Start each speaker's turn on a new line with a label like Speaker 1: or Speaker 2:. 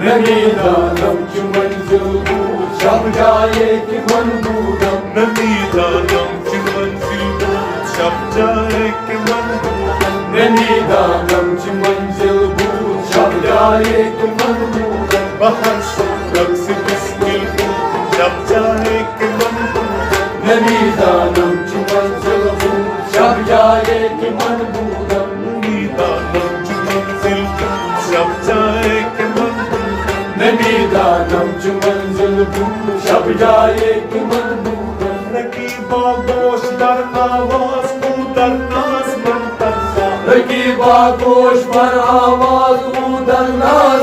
Speaker 1: نمیدانم چه منزل بود شب جای که من بودم
Speaker 2: نمیدانم چه منزل بود شب جای که من بودم
Speaker 1: نمیدانم چه منزل بود شب جای که من بودم
Speaker 2: بهر شب رقص بسکل بود شب جای که من بودم
Speaker 1: نمیدانم چه منزل بود شب جای که من بودم
Speaker 2: نمیدانم چه منزل بود شب جای که من بودم
Speaker 1: نمیدانم چه منزل بود شب جای که من بودم
Speaker 2: رقیبا گوش در آواز بود در ناز من تنها
Speaker 1: رقیبا گوش بر آواز او در ناز